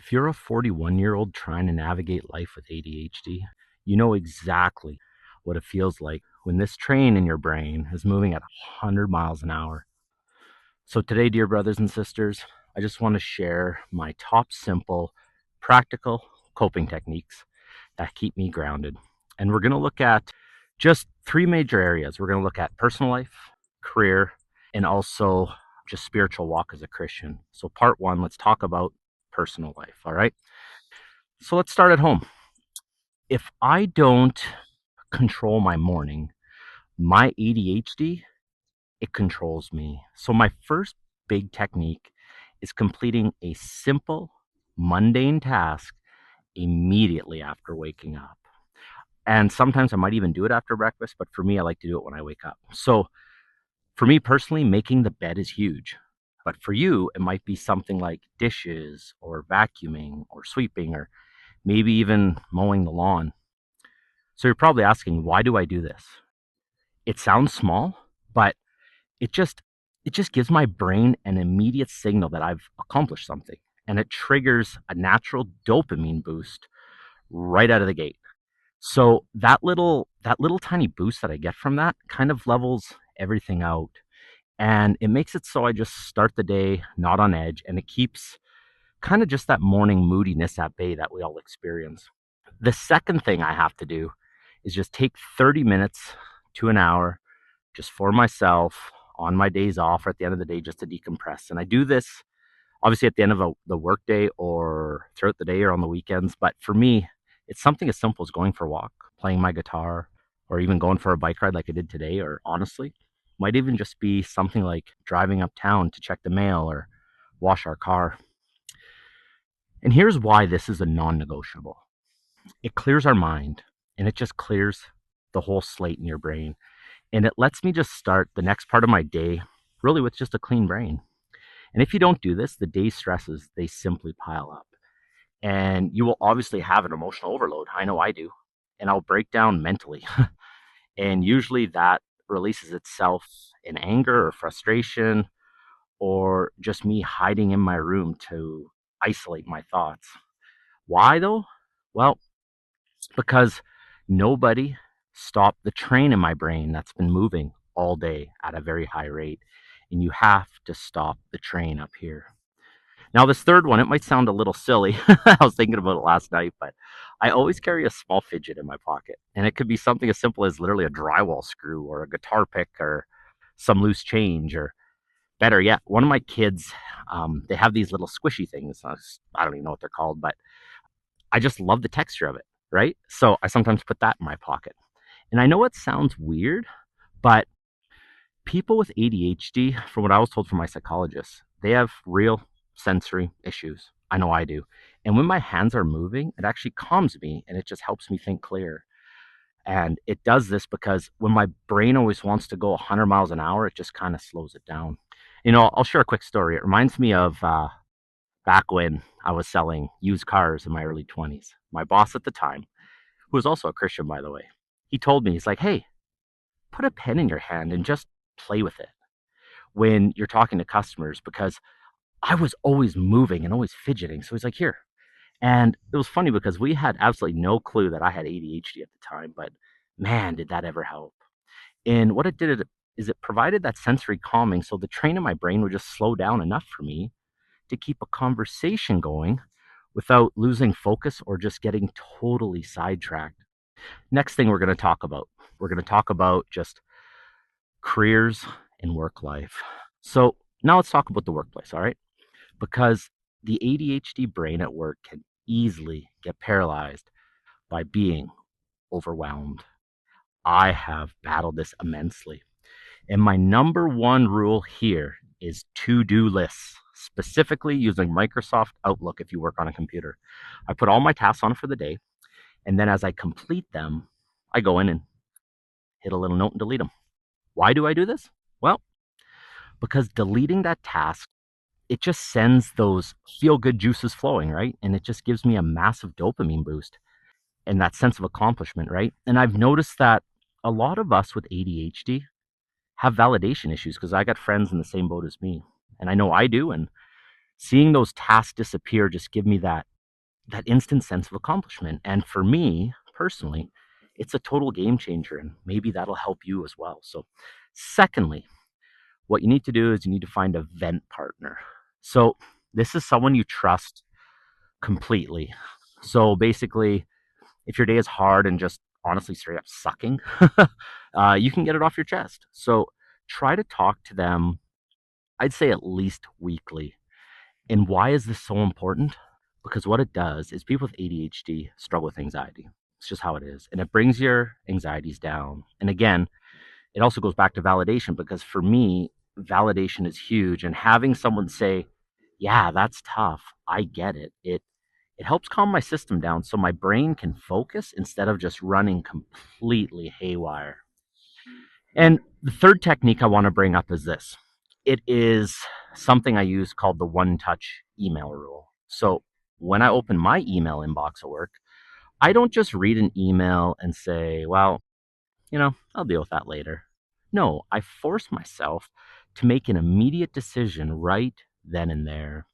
If you're a 41-year-old trying to navigate life with ADHD, you know exactly what it feels like when this train in your brain is moving at 100 miles an hour. So, today, dear brothers and sisters, I just want to share my top simple, practical coping techniques that keep me grounded. And we're going to look at just three major areas. We're going to look at personal life, career, and also just spiritual walk as a Christian. So, part one, let's talk about personal life. All right. So, let's start at home. If I don't control my morning, my ADHD, it controls me. So, my first big technique is completing a simple, mundane task immediately after waking up. And sometimes I might even do it after breakfast, but for me, I like to do it when I wake up. So, for me personally, making the bed is huge. But for you, it might be something like dishes or vacuuming or sweeping or maybe even mowing the lawn. So you're probably asking, why do I do this? It sounds small, but it just it just gives my brain an immediate signal that I've accomplished something, and it triggers a natural dopamine boost right out of the gate. So that little tiny boost that I get from that kind of levels everything out, and it makes it so I just start the day not on edge, and it keeps kind of just that morning moodiness at bay that we all experience. The second thing I have to do is just take 30 minutes to an hour just for myself on my days off or at the end of the day just to decompress. And I do this obviously at the end of the workday or throughout the day or on the weekends. But for me, it's something as simple as going for a walk, playing my guitar, or even going for a bike ride like I did today. Or honestly, might even just be something like driving uptown to check the mail or wash our car. And here's why this is a non negotiable. It clears our mind, and it just clears the whole slate in your brain. And it lets me just start the next part of my day really with just a clean brain. And if you don't do this, the day stresses, they simply pile up. And you will obviously have an emotional overload. I know I do. And I'll break down mentally. And usually that releases itself in anger or frustration or just me hiding in my room to isolate my thoughts. Why though? Well, because nobody stopped the train in my brain that's been moving all day at a very high rate. And you have to stop the train up here. Now, this third one, it might sound a little silly. I was thinking about it last night, but I always carry a small fidget in my pocket. And it could be something as simple as literally a drywall screw or a guitar pick or some loose change, or better yet, one of my kids, they have these little squishy things. I don't even know what they're called, but I just love the texture of it, right? So I sometimes put that in my pocket. And I know it sounds weird, but people with ADHD, from what I was told from my psychologist, they have real sensory issues. I know I do. And when my hands are moving, it actually calms me and it just helps me think clear. And it does this because when my brain always wants to go 100 miles an hour, it just kind of slows it down. I'll share a quick story. It reminds me of back when I was selling used cars in my early 20s. My boss at the time, who was also a Christian, by the way, he told me, he's like, hey, put a pen in your hand and just play with it when you're talking to customers, because I was always moving and always fidgeting. So he's like, here. And it was funny because we had absolutely no clue that I had ADHD at the time, but man, did that ever help. And what it did is it provided that sensory calming. So the train in my brain would just slow down enough for me to keep a conversation going without losing focus or just getting totally sidetracked. Next thing we're going to talk about just careers and work life. So now let's talk about the workplace, all right? Because the ADHD brain at work can easily get paralyzed by being overwhelmed. I have battled this immensely. And my number one rule here is to-do lists, specifically using Microsoft Outlook if you work on a computer. I put all my tasks on for the day, and then as I complete them, I go in and hit a little note and delete them. Why do I do this? Well, because deleting that task, it just sends those feel good juices flowing, right? And it just gives me a massive dopamine boost and that sense of accomplishment, right? And I've noticed that a lot of us with ADHD have validation issues because I got friends in the same boat as me. And I know I do. And Seeing those tasks disappear just give me that instant sense of accomplishment. And for me personally, it's a total game changer, and maybe that'll help you as well. So, secondly, what you need to do is you need to find a vent partner. So, this is someone you trust completely. So, basically, if your day is hard and just honestly straight up sucking, you can get it off your chest. So, try to talk to them, I'd say at least weekly. And why is this so important? Because what it does is people with ADHD struggle with anxiety. It's just how it is. And it brings your anxieties down. And again, it also goes back to validation, because for me, validation is huge. And having someone say, yeah, that's tough. I get it. It helps calm my system down so my brain can focus instead of just running completely haywire. And the third technique I want to bring up is this. It is something I use called the one touch email rule. So when I open my email inbox at work, I don't just read an email and say, well, I'll deal with that later. No, I force myself to make an immediate decision right then and there.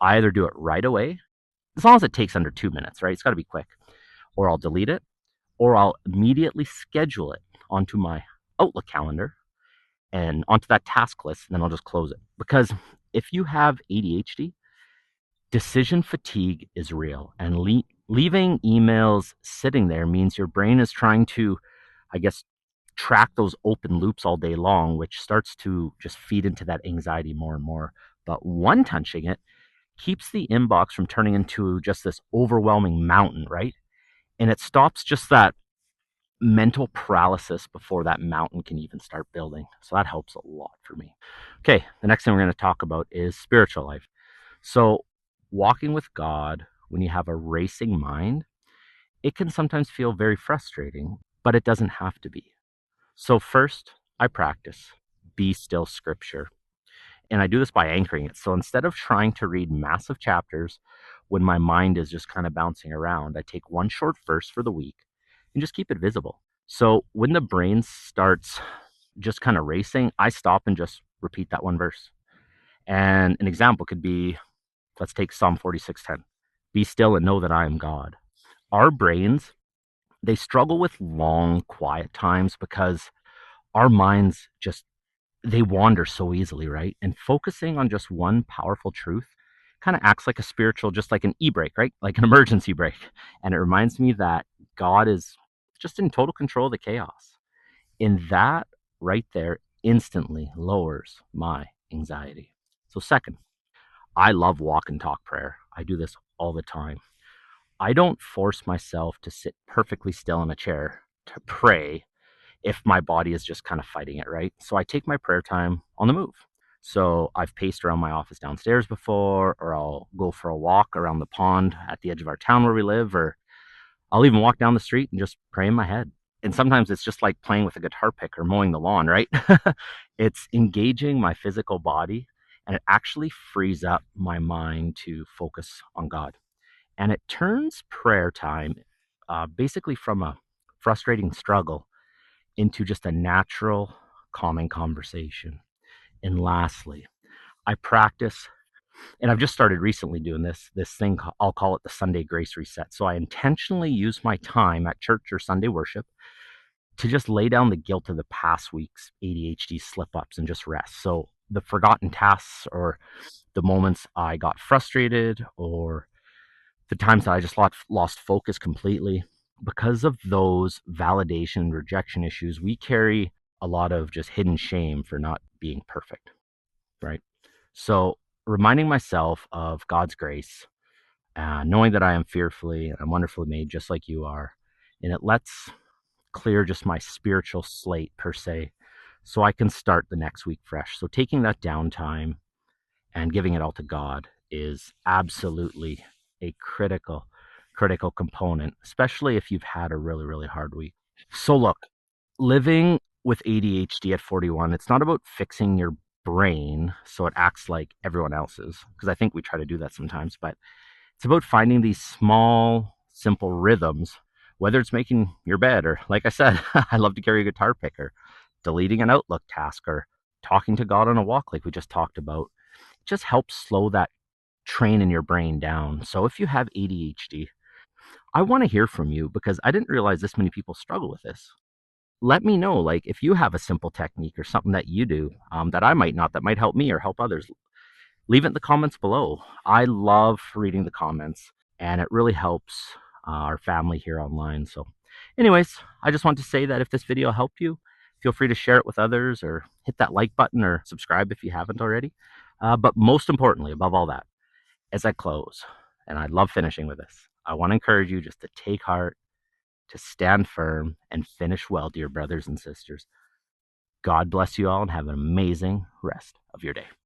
I either do it right away, as long as it takes under 2 minutes, right? It's got to be quick, or I'll delete it, or I'll immediately schedule it onto my Outlook calendar and onto that task list, and then I'll just close it. Because if you have ADHD, decision fatigue is real, and leaving emails sitting there means your brain is trying to, I guess, track those open loops all day long, which starts to just feed into that anxiety more and more. But one touching it keeps the inbox from turning into just this overwhelming mountain, right? And it stops just that mental paralysis before that mountain can even start building. So that helps a lot for me. Okay, the next thing we're going to talk about is spiritual life. So, walking with God when you have a racing mind, it can sometimes feel very frustrating, but it doesn't have to be. So, first, I practice be still scripture. And I do this by anchoring it. So instead of trying to read massive chapters when my mind is just kind of bouncing around, I take one short verse for the week and just keep it visible. So when the brain starts just kind of racing, I stop and just repeat that one verse. And an example could be, let's take Psalm 46:10. Be still and know that I am God. Our brains, they struggle with long, quiet times because our minds just they wander so easily, right? And focusing on just one powerful truth kind of acts like a spiritual, just like an e-brake, right? Like an emergency brake. And it reminds me that God is just in total control of the chaos. And that right there instantly lowers my anxiety. So, second, I love walk and talk prayer. I do this all the time. I don't force myself to sit perfectly still in a chair to pray if my body is just kind of fighting it, right? So I take my prayer time on the move. So I've paced around my office downstairs before, or I'll go for a walk around the pond at the edge of our town where we live, or I'll even walk down the street and just pray in my head. And sometimes it's just like playing with a guitar pick or mowing the lawn, right? It's engaging my physical body, and it actually frees up my mind to focus on God. And it turns prayer time basically from a frustrating struggle into just a natural, calming conversation. And lastly, I practice, and I've just started recently doing this thing. I'll call it the Sunday grace reset. So I intentionally use my time at church or Sunday worship to just lay down the guilt of the past week's ADHD slip ups and just rest. So the forgotten tasks, or the moments I got frustrated, or the times that I just lost focus completely. Because of those validation and rejection issues, we carry a lot of just hidden shame for not being perfect, right? So, reminding myself of God's grace, knowing that I am fearfully and I'm wonderfully made just like you are, and it lets clear just my spiritual slate, per se, so I can start the next week fresh. So, taking that downtime and giving it all to God is absolutely a critical component, especially if you've had a really, really hard week. So look, living with ADHD at 41, it's not about fixing your brain so it acts like everyone else's, because I think we try to do that sometimes, but it's about finding these small, simple rhythms, whether it's making your bed, or like I said, I love to carry a guitar pick, or deleting an Outlook task, or talking to God on a walk like we just talked about. It just helps slow that training your brain down. So if you have ADHD, I want to hear from you because I didn't realize this many people struggle with this. Let me know, like, if you have a simple technique or something that you do that I might not, that might help me or help others. Leave it in the comments below. I love reading the comments, and it really helps our family here online. So, anyways, I just want to say that if this video helped you, feel free to share it with others or hit that like button or subscribe if you haven't already. But most importantly, above all that, as I close, and I love finishing with this, I want to encourage you just to take heart, to stand firm, and finish well, dear brothers and sisters. God bless you all and have an amazing rest of your day.